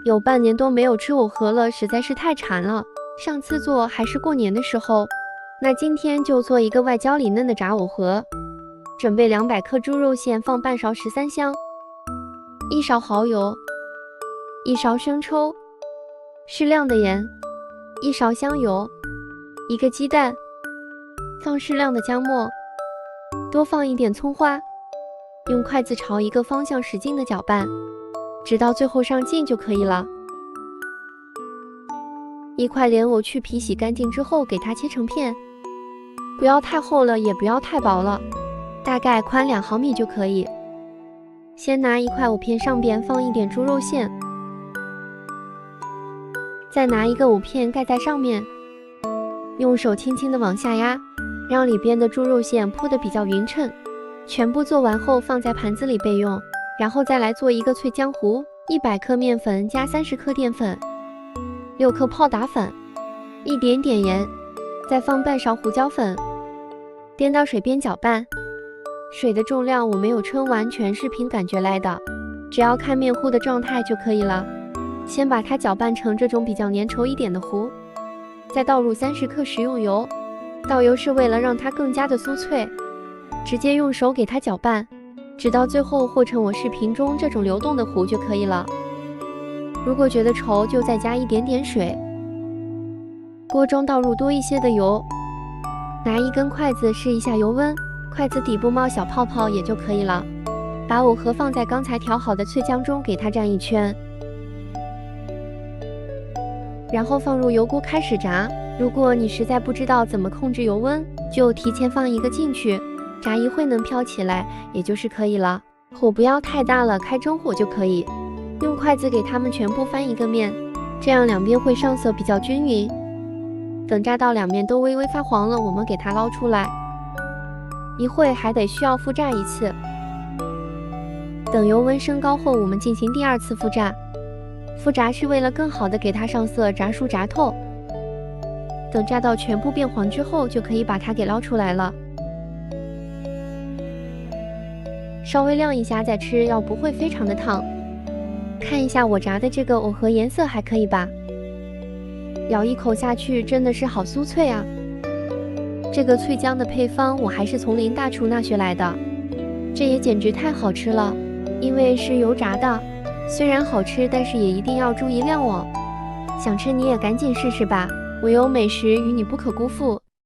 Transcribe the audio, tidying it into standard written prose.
有半年多没有吃藕盒了，实在是太馋了。上次做还是过年的时候，那今天就做一个外焦里嫩的炸藕盒。准备200克猪肉馅，放半勺13香，1勺蚝油，1勺生抽，适量的盐，1勺香油，1个鸡蛋，放适量的姜末，多放一点葱花，用筷子朝一个方向使劲的搅拌，直到最后上劲就可以了。一块莲藕去皮洗干净之后，给它切成片，不要太厚了，也不要太薄了，大概宽2毫米就可以。先拿一块藕片，上边放一点猪肉馅，再拿一个藕片盖在上面，用手轻轻的往下压，让里边的猪肉馅铺得比较匀称。全部做完后放在盘子里备用。然后再来做一个脆浆糊，100克面粉加30克淀粉，6克泡打粉，一点点盐，再放半勺胡椒粉，颠到水边搅拌。水的重量我没有称，完全是凭感觉来的，只要看面糊的状态就可以了。先把它搅拌成这种比较粘稠一点的糊，再倒入30克食用油，倒油是为了让它更加的酥脆。直接用手给它搅拌，直到最后和成我视频中这种流动的糊就可以了。如果觉得稠，就再加一点点水。锅中倒入多一些的油，拿一根筷子试一下油温，筷子底部冒小泡泡也就可以了。把藕盒放在刚才调好的脆浆中，给它蘸一圈，然后放入油锅开始炸。如果你实在不知道怎么控制油温，就提前放一个进去，炸一会能飘起来，也就是可以了。火不要太大了，开中火就可以。用筷子给它们全部翻一个面，这样两边会上色比较均匀。等炸到两面都微微发黄了，我们给它捞出来。一会还得需要复炸一次。等油温升高后，我们进行第2次复炸。复炸是为了更好的给它上色，炸熟炸透。等炸到全部变黄之后，就可以把它给捞出来了。稍微晾一下再吃，要不会非常的烫。看一下我炸的这个藕盒颜色还可以吧？咬一口下去真的是好酥脆啊！这个脆浆的配方我还是从林大厨那学来的，这也简直太好吃了。因为是油炸的，虽然好吃，但是也一定要注意量哦。想吃你也赶紧试试吧，我有美食与你不可辜负。